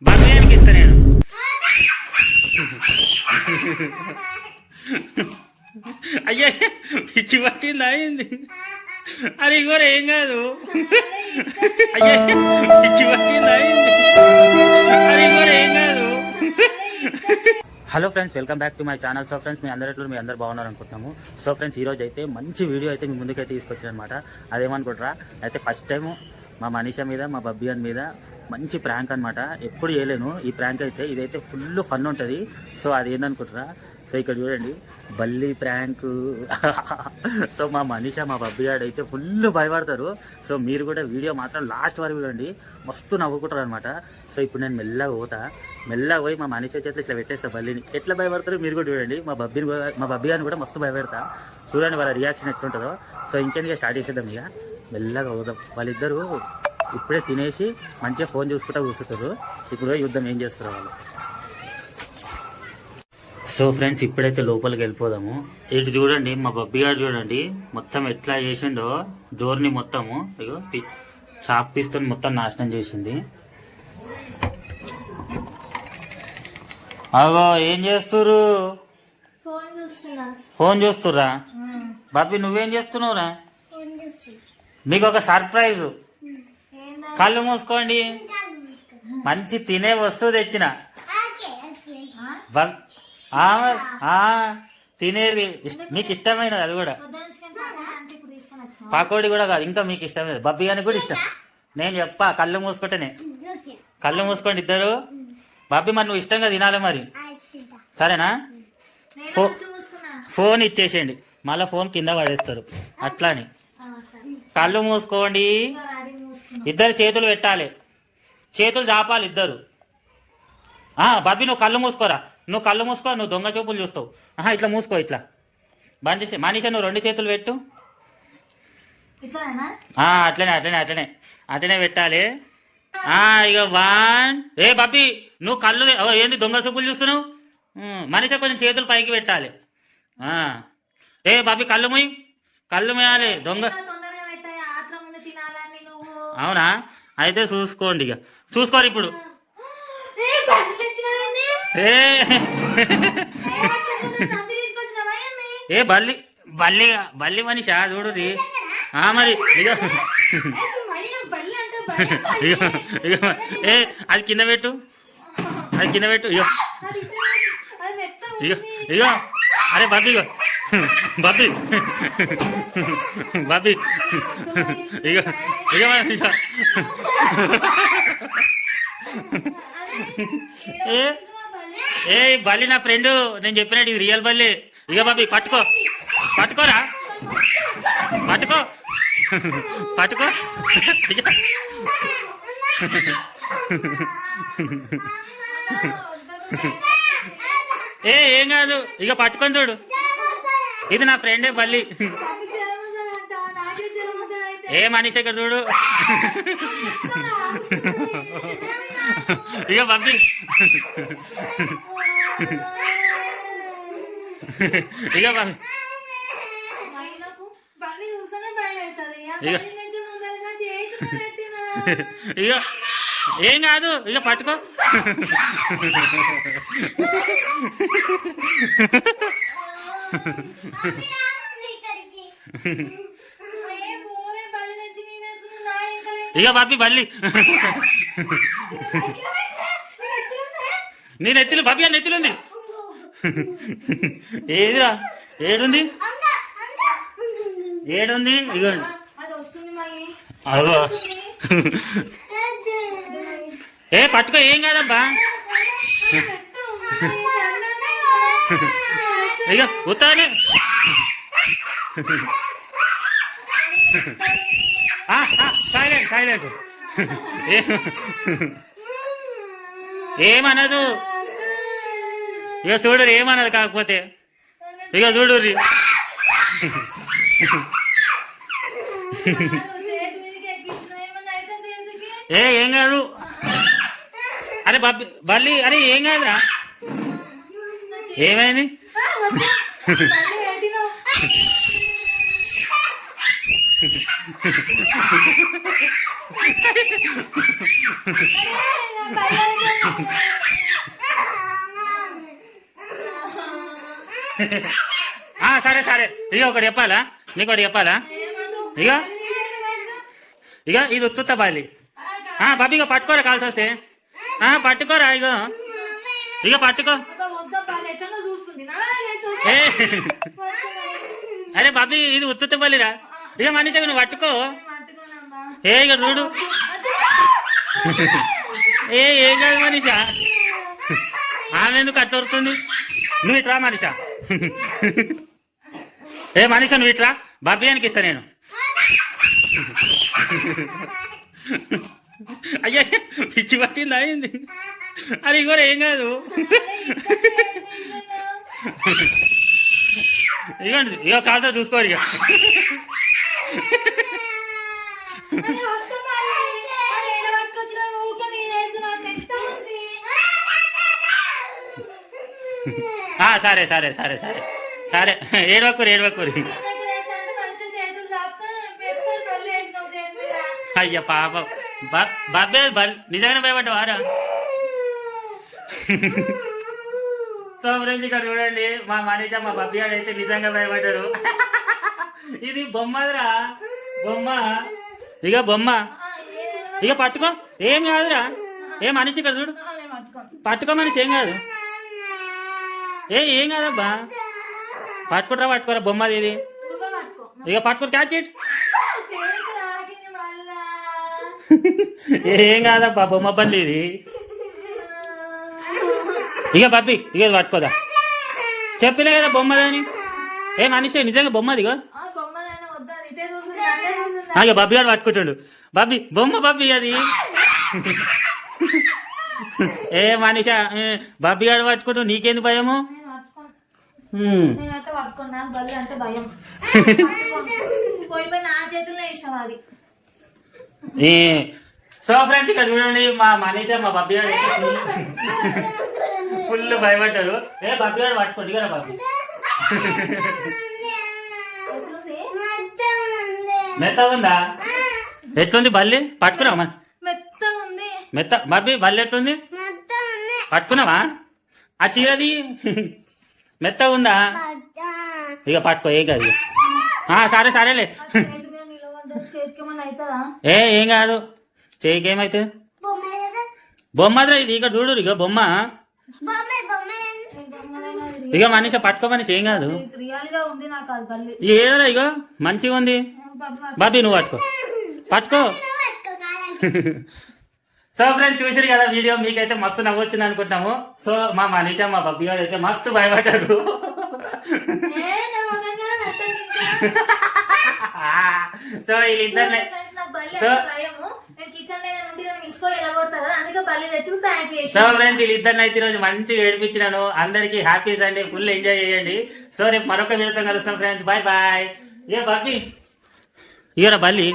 బబ్బియానికి ఇస్తా నేను. అయ్యా పిచ్చి పట్టింది అయింది. అది కూడా ఏం కాదు. అయ్యా పిచ్చి పట్టింది అయింది. అది కూడా ఏం కాదు. Hello friends, welcome back to my channel. So friends, మీ అందరూ బాగున్నారు అనుకుంటున్నాము. సో ఫ్రెండ్స్, ఈ రోజు అయితే మంచి వీడియో అయితే మీ ముందుకైతే తీసుకొచ్చాను అనమాట. అదేమనుకుంటారా, అయితే ఫస్ట్ టైం మా మనీషా మీద, మా బబ్బియాన్ మీద మంచి ప్రాంక్ అనమాట. ఎప్పుడు చేయలేను ఈ ప్రాంక్ అయితే. ఇదైతే ఫుల్ ఫన్ ఉంటుంది. సో అది ఏందనుకుంటారా, సో ఇక్కడ చూడండి, బల్లి ప్రాంక్. సో మా మనీషా, మా బబ్బియాడు అయితే ఫుల్ భయపడతారు. సో మీరు కూడా వీడియో మాత్రం లాస్ట్ వరకు చూడండి, మస్తు నవ్వుకుంటారు అనమాట. సో ఇప్పుడు నేను మెల్లగా పోయి మా మనీషా చేతిలో ఇట్లా పెట్టేస్తా బల్లిని. ఎట్లా భయపడతారు మీరు కూడా చూడండి. మా బబ్బియాని కూడా మస్తు భయపెడతా. చూడండి వాళ్ళ రియాక్షన్ ఎట్లుంటుందో. సో ఇంకెందుకు స్టార్ట్ చేసేద్దాం. ఇక మెల్లగా పోదాం. వాళ్ళిద్దరూ ఇప్పుడే తినేసి మంచిగా ఫోన్ చూసుకుంటా కూర్చుంటారు. ఇప్పుడు యుద్ధం ఏం చేస్తారు వాళ్ళు. సో ఫ్రెండ్స్, ఇప్పుడైతే లోపలికి వెళ్ళిపోదాము. ఇటు చూడండి, మా బబ్బి గారు చూడండి మొత్తం ఎట్లా చేసిండో. డోర్ని మొత్తము ఇగో చాక్ పీస్తో మొత్తం నాశనం చేసింది. అగో ఏం చేస్తురు? ఫోన్ చూస్తురా? బాబీ నువ్వేం చేస్తున్నావురా? మీకు ఒక సర్ప్రైజ్. కళ్ళు మూసుకోండి. మంచి తినే వస్తువు తెచ్చిన. తినేది మీకు ఇష్టమైనది. అది కూడా పకోడీ కూడా కాదు, ఇంకా మీకు ఇష్టమైనది. బబ్బీ అని కూడా ఇష్టం. నేను చెప్పా, కళ్ళు మూసుకుంటేనే. కళ్ళు మూసుకోండి ఇద్దరు. బబ్బీ మరి నువ్వు ఇష్టంగా తినాలి మరి, సరేనా? ఫోన్ ఇచ్చేసేయండి, మళ్ళీ ఫోన్ కింద పడేస్తారు. అట్లాని కళ్ళు మూసుకోండి. ఇద్దరు చేతులు పెట్టాలి, చేతులు చాపాలి ఇద్దరు. బబ్బీ నువ్వు కళ్ళు మూసుకోరా. నువ్వు కళ్ళు మూసుకో, నువ్వు దొంగ చూపులు చూస్తావు. ఇట్లా మూసుకో, ఇట్లా బంద్ చేసి. మనీషా నువ్వు 2 చేతులు పెట్టు. అట్లనే పెట్టాలి. ఇక 1. బబ్బీ నువ్వు కళ్ళు ఏంది దొంగ చూపులు చూస్తున్నావు? మనీషా కొంచెం చేతులు పైకి పెట్టాలి. బబ్బీ కళ్ళు మూయాలి. దొంగ అవునా? అయితే చూసుకోండి, ఇక చూసుకోరు ఇప్పుడు. బల్లి మనీషా చూడు. మరి అది కింద పెట్టు. ఇగో అరే బబ్బీ ఇగో మనీషా. బల్లి నా ఫ్రెండ్, నేను చెప్పినట్టు ఇది రియల్ బల్లి. ఇక బాబీ పట్టుకోరా. పట్టుకో. ఏం కాదు, ఇక పట్టుకొని చూడు. ఇది నా ఫ్రెండే బల్లి. మనీషా ఇక్కడ చూడు. ఇక పంపి. ఇక ఏం కాదు, ఇక పట్టుకో. ఇక బాబీ బల్లి నేను ఎత్తులు. బాబీ అని ఎత్తులుంది. ఏదిరా? ఏడుంది? ఇగోండి. అదో పట్టుకో, ఏం కాదబ్బా. ఇక ఉత్తానే. సైలెంట్. ఏమనదు. ఇక చూడు, ఏమన్నది. కాకపోతే ఇక చూడు, ఏం కాదు. అరే బల్లి, అరే ఏం కాదురా. ఏమైంది? సరే సరే, ఇక ఒకటి చెప్పాలా, నీకు ఒకటి చెప్పాలా, ఇక ఇక ఇది ఉత్తుత్త బాలి. బాబీ ఇక పట్టుకోరా, కాల్సి వస్తే పట్టుకోరా, ఇక పట్టుకో. ఏ అరే బాబీ ఇది ఉత్తుత్త బలిరా, ఇక మనిషి నువ్వు పట్టుకో. ఇక చూడు, ఏం కాదు మనిషా, ఆమె ఎందుకు అట్లా వస్తుంది. నువ్వు ఇట్రా మనిషా, మనిషా నువ్వు ఇట్రా, బాబియానికి ఇస్తా నేను. అయ్యా పిచ్చి పట్టింది అయింది. అది కూడా ఏం కాదు. ఇవ్వండి, ఇక కాల్తో చూసుకోరు. ఇక సరే సరే సరే సరే సరే, ఏడవకూరి. అయ్యా పాపం, బాబే నిజంగానే భయపడ్డావారా? సో ఫ్రెండ్స్ ఇక్కడ చూడండి, మా మనీషా మా బబ్బియాడు అయితే నిజంగా భయపడ్డారు. ఇది బొమ్మదిరా, బొమ్మ. ఇక బొమ్మ, ఇక పట్టుకో, ఏం కాదురా. మనిషి ఇక్కడ చూడు, పట్టుకో మనిషి, ఏం కాదు. ఏం కాదబ్బా, పట్టుకోరా బొమ్మది ఇది. ఇక పట్టుకో, క్యాచ్ ఇట్. ఏం కాదబ్బా, బొమ్మ పల్లి ఇది. ఇక బబ్బి, ఇక పట్టుకోదా, చెప్పలే కదా బొమ్మదని. మనిషి నిజంగా బొమ్మదిగా. ఇక బబ్బి గారు పట్టుకుంటాడు. బబ్బి బొమ్మ, బబ్బి అది. మనిషా, బబ్బి గారు పట్టుకుంటాడు, నీకేంది భయము? సో ఫ్రెండ్స్ ఇక్కడ చూడండి, మా మనీషా మా బబ్బి గారు ఫుల్ భయపడ్డారు. బబ్బి గారు పట్టుకోండి కదా బాబు. మెత్త ఉందా? ఎట్లుంది బల్లి? పట్టుకున్నావా? మెత్త బాబీ, బల్లి ఎట్లుంది? పట్టుకున్నావా? ఆ చీరది మెత్త ఉందా? ఇక పట్టుకో, ఏం కాదు. సరే సరేలే. ఏం కాదు, చేయికి ఏమైతుంది? బొమ్మదిరా ఇది, ఇక్కడ చూడు, ఇక బొమ్మ. ఇక మనిషి పట్టుకో, మనిషి ఏం కాదు. ఏదరా, ఇక మంచిగా ఉంది. బాబీ నువ్వు పట్టుకో. సో ఫ్రెండ్స్ చూసారు కదా వీడియో, మీకైతే మస్తు నవ్వొచ్చింది అనుకుంటున్నాము. సో మా మనీషా మా బబ్బి గారు అయితే మస్తు భయపడ్డారు. సో వీళ్ళిద్దరు సో ఫ్రెండ్స్ వీళ్ళిద్దరిని అయితే ఈరోజు మంచిగా ఏడిపించినాను. అందరికి హ్యాపీ సండే, ఫుల్ ఎంజాయ్ చేయండి. సో రేపు మరొక వీడియోతో కలుస్తాం ఫ్రెండ్స్, బాయ్ బాయ్. బబ్బి ఇయరా బల్లి.